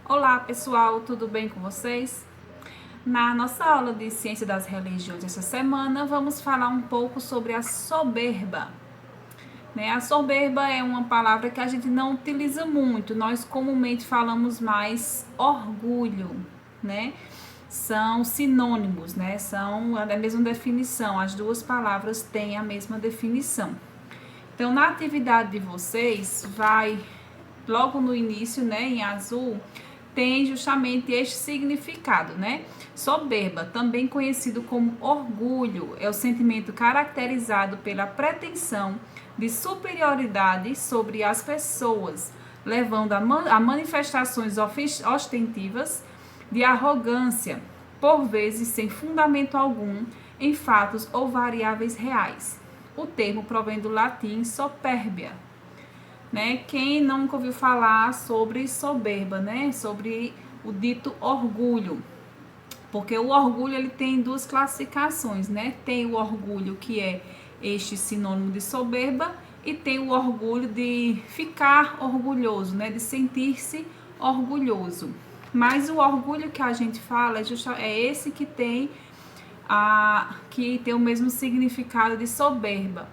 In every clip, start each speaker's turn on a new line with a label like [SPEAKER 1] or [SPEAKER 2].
[SPEAKER 1] Olá pessoal, tudo bem com vocês? Na nossa aula de Ciência das Religiões essa semana, vamos falar um pouco sobre a soberba. A soberba é uma palavra que a gente não utiliza muito, nós comumente falamos mais orgulho, né? São sinônimos, né? São a mesma definição, as duas palavras têm a mesma definição. Então, na atividade de vocês, vai logo no início, né, em azul, tem justamente este significado, né? Soberba, também conhecido como orgulho, é o sentimento caracterizado pela pretensão de superioridade sobre as pessoas, levando a manifestações ostentivas de arrogância, por vezes sem fundamento algum, em fatos ou variáveis reais. O termo provém do latim soperbia, né? Quem nunca ouviu falar sobre soberba, né? Sobre o dito orgulho. Porque o orgulho ele tem duas classificações, né? Tem o orgulho que é este sinônimo de soberba e tem o orgulho de ficar orgulhoso, né? De sentir-se orgulhoso. Mas o orgulho que a gente fala é esse que tem o mesmo significado de soberba,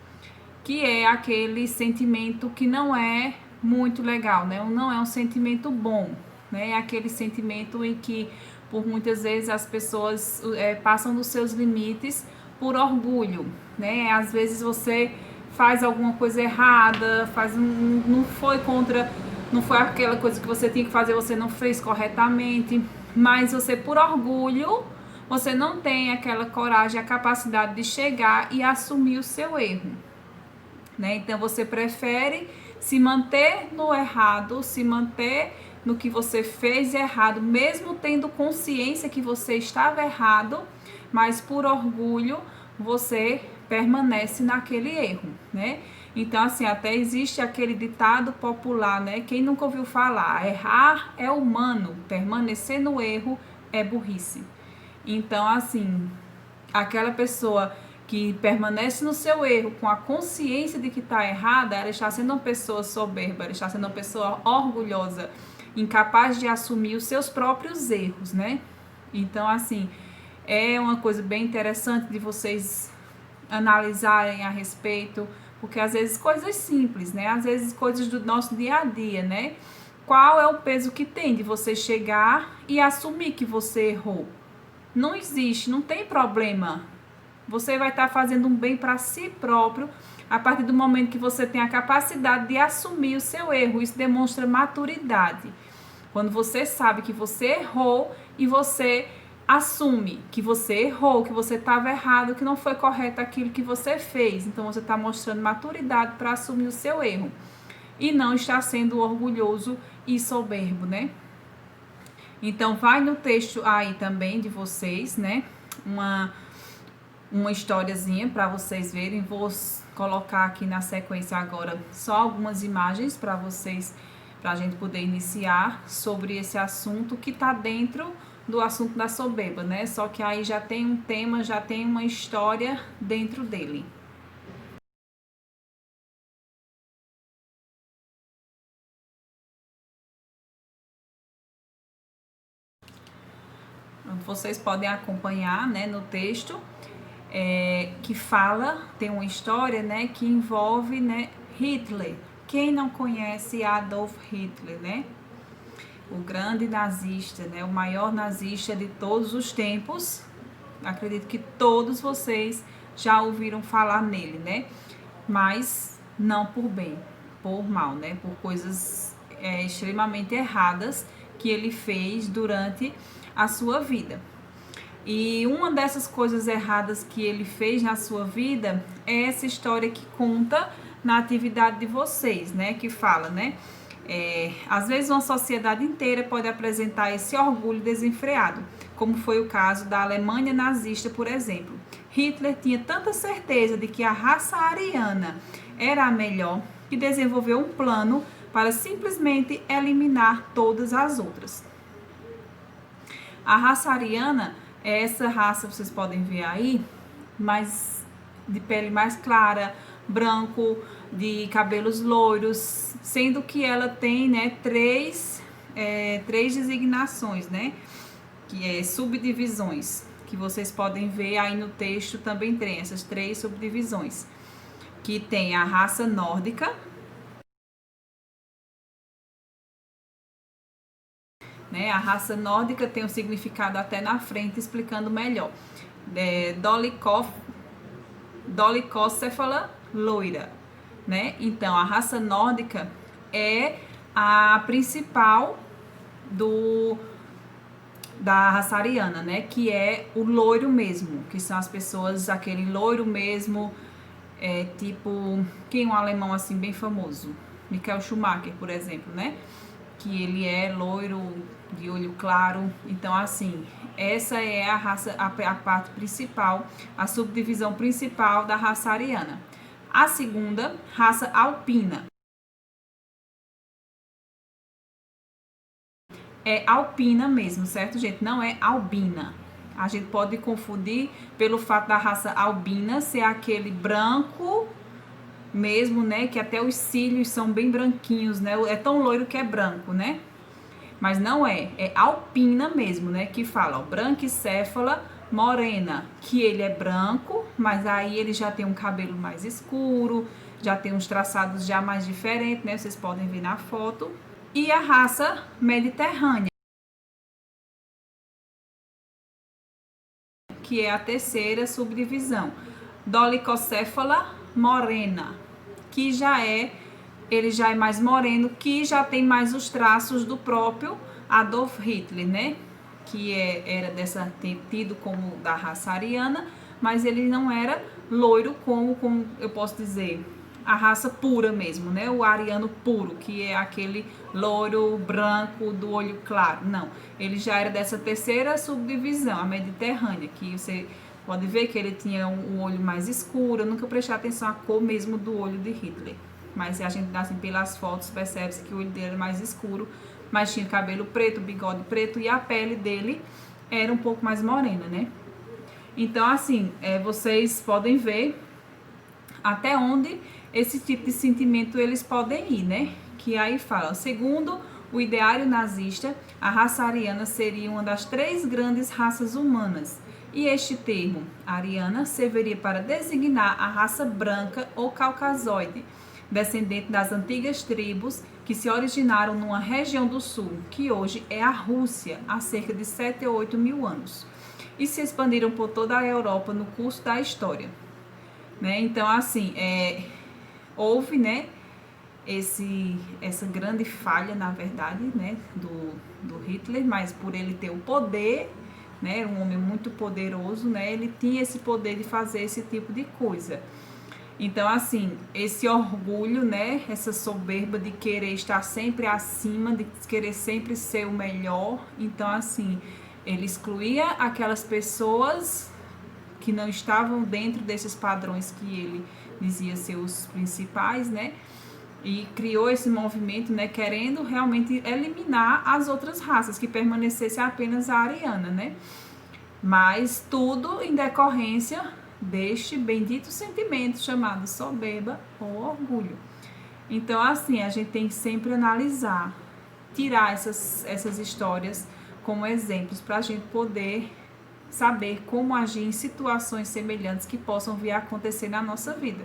[SPEAKER 1] que é aquele sentimento que não é muito legal, né? Não é um sentimento bom, né? É aquele sentimento em que, por muitas vezes, as pessoas passam dos seus limites por orgulho, né? Às vezes você faz alguma coisa errada, não foi aquela coisa que você tinha que fazer, você não fez corretamente, mas você, por orgulho, você não tem aquela coragem, a capacidade de chegar e assumir o seu erro, né? Então você prefere se manter no errado, se manter no que você fez errado, mesmo tendo consciência que você estava errado, mas por orgulho você permanece naquele erro, né? Então, assim, até existe aquele ditado popular, né? Quem nunca ouviu falar? Errar é humano, permanecer no erro é burrice. Então, assim, aquela pessoa que permanece no seu erro com a consciência de que está errada, ela está sendo uma pessoa soberba, ela está sendo uma pessoa orgulhosa, incapaz de assumir os seus próprios erros, né? Então, assim, é uma coisa bem interessante de vocês analisarem a respeito, porque às vezes coisas simples, né? Às vezes coisas do nosso dia a dia, né? Qual é o peso que tem de você chegar e assumir que você errou? Não existe, não tem problema. Você vai estar fazendo um bem para si próprio a partir do momento que você tem a capacidade de assumir o seu erro. Isso demonstra maturidade. Quando você sabe que você errou e você assume que você errou, que você estava errado, que não foi correto aquilo que você fez. Então você está mostrando maturidade para assumir o seu erro e não está sendo orgulhoso e soberbo, né? Então vai no texto aí também de vocês, né? Uma historiazinha para vocês verem. Vou colocar aqui na sequência agora só algumas imagens para vocês, para a gente poder iniciar sobre esse assunto que está dentro do assunto da soberba, né? Só que aí já tem um tema, já tem uma história dentro dele. Vocês podem acompanhar, né, no texto que fala, tem uma história, né, que envolve, né, Hitler. Quem não conhece Adolf Hitler, né? O grande nazista, né, o maior nazista de todos os tempos. Acredito que todos vocês já ouviram falar nele, né? Mas não por bem, por mal, né? Por coisas extremamente erradas que ele fez durante a sua vida. E uma dessas coisas erradas que ele fez na sua vida é essa história que conta na atividade de vocês, né? Que fala, né? Às vezes uma sociedade inteira pode apresentar esse orgulho desenfreado, como foi o caso da Alemanha nazista, por exemplo. Hitler tinha tanta certeza de que a raça ariana era a melhor que desenvolveu um plano para simplesmente eliminar todas as outras. A raça ariana é essa raça, vocês podem ver aí, mais de pele mais clara, branco, de cabelos loiros, sendo que ela tem, né, três três designações, né? Que é subdivisões, que vocês podem ver aí no texto, também tem essas três subdivisões, que tem a raça nórdica, né? A raça nórdica tem um significado até na frente, explicando melhor. Dolicócefala loira, né? Então, a raça nórdica é a principal da raça ariana, né? Que é o loiro mesmo, que são as pessoas, aquele loiro mesmo, tipo, quem é um alemão assim bem famoso? Michael Schumacher, por exemplo, né? Que ele é loiro, de olho claro. Então, assim, essa é a raça, a parte principal, a subdivisão principal da raça ariana. A segunda, raça alpina. É alpina mesmo, certo, gente? Não é albina. A gente pode confundir pelo fato da raça albina ser aquele branco mesmo, né? Que até os cílios são bem branquinhos, né? É tão loiro que é branco, né? Mas não é alpina mesmo, né? Que fala, ó, branquicéfala morena, que ele é branco, mas aí ele já tem um cabelo mais escuro, já tem uns traçados já mais diferentes, né? Vocês podem ver na foto. E a raça mediterrânea, que é a terceira subdivisão, dolicocéfala morena, que ele já é mais moreno, que já tem mais os traços do próprio Adolf Hitler, né? Que era tido como da raça ariana, mas ele não era loiro como eu posso dizer, a raça pura mesmo, né? O ariano puro, que é aquele loiro branco do olho claro. Não, ele já era dessa terceira subdivisão, a mediterrânea, que você pode ver que ele tinha um olho mais escuro. Eu nunca prestei atenção à cor mesmo do olho de Hitler, mas a gente, assim, pelas fotos, percebe-se que o olho dele era mais escuro, mas tinha cabelo preto, bigode preto, e a pele dele era um pouco mais morena, né? Então, assim, vocês podem ver até onde esse tipo de sentimento eles podem ir, né? Que aí fala, segundo o ideário nazista, a raça ariana seria uma das três grandes raças humanas. E este termo, ariana, serviria para designar a raça branca ou caucasoide, descendente das antigas tribos que se originaram numa região do sul, que hoje é a Rússia, há cerca de 7 ou 8 mil anos, e se expandiram por toda a Europa no curso da história. Né? Então, assim, houve, né, essa grande falha, na verdade, né, do Hitler, mas por ele ter o poder, né, era um homem muito poderoso, né, ele tinha esse poder de fazer esse tipo de coisa. Então, assim, esse orgulho, né, essa soberba de querer estar sempre acima, de querer sempre ser o melhor. Então, assim, ele excluía aquelas pessoas que não estavam dentro desses padrões que ele dizia ser os principais, né? E criou esse movimento, né, querendo realmente eliminar as outras raças, que permanecesse apenas a ariana, né? Mas tudo em decorrência deste bendito sentimento chamado soberba ou orgulho. Então, assim, a gente tem que sempre analisar, tirar essas histórias como exemplos para a gente poder saber como agir em situações semelhantes que possam vir a acontecer na nossa vida,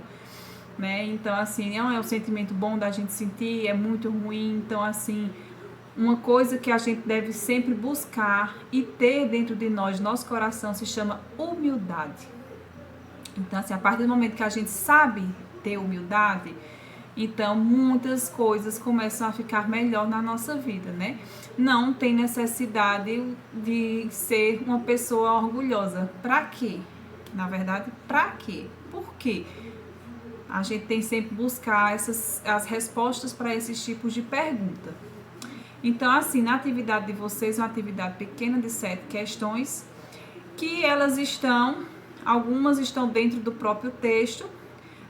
[SPEAKER 1] né? Então, assim, não é um sentimento bom da gente sentir, é muito ruim. Então, assim, uma coisa que a gente deve sempre buscar e ter dentro de nós, nosso coração, se chama humildade. Então, assim, a partir do momento que a gente sabe ter humildade, então muitas coisas começam a ficar melhor na nossa vida, né? Não tem necessidade de ser uma pessoa orgulhosa. Pra quê? Na verdade, pra quê? Por quê? A gente tem sempre buscar as respostas para esses tipos de pergunta. Então, assim, na atividade de vocês, uma atividade pequena de 7 questões, que algumas estão dentro do próprio texto,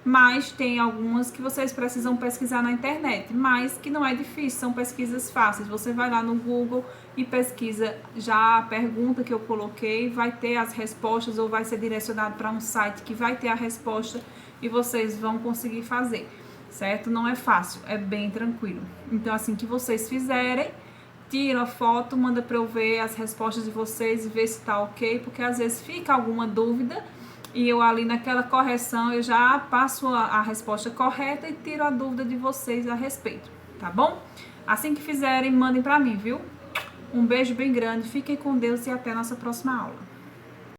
[SPEAKER 1] mas tem algumas que vocês precisam pesquisar na internet, mas que não é difícil, são pesquisas fáceis. Você vai lá no Google e pesquisa já a pergunta que eu coloquei, vai ter as respostas ou vai ser direcionado para um site que vai ter a resposta e vocês vão conseguir fazer, certo? Não é fácil, é bem tranquilo. Então, assim que vocês fizerem, tira a foto, manda para eu ver as respostas de vocês e ver se tá ok, porque às vezes fica alguma dúvida e eu ali naquela correção eu já passo a resposta correta e tiro a dúvida de vocês a respeito, tá bom? Assim que fizerem, mandem para mim, viu? Um beijo bem grande, fiquem com Deus e até a nossa próxima aula.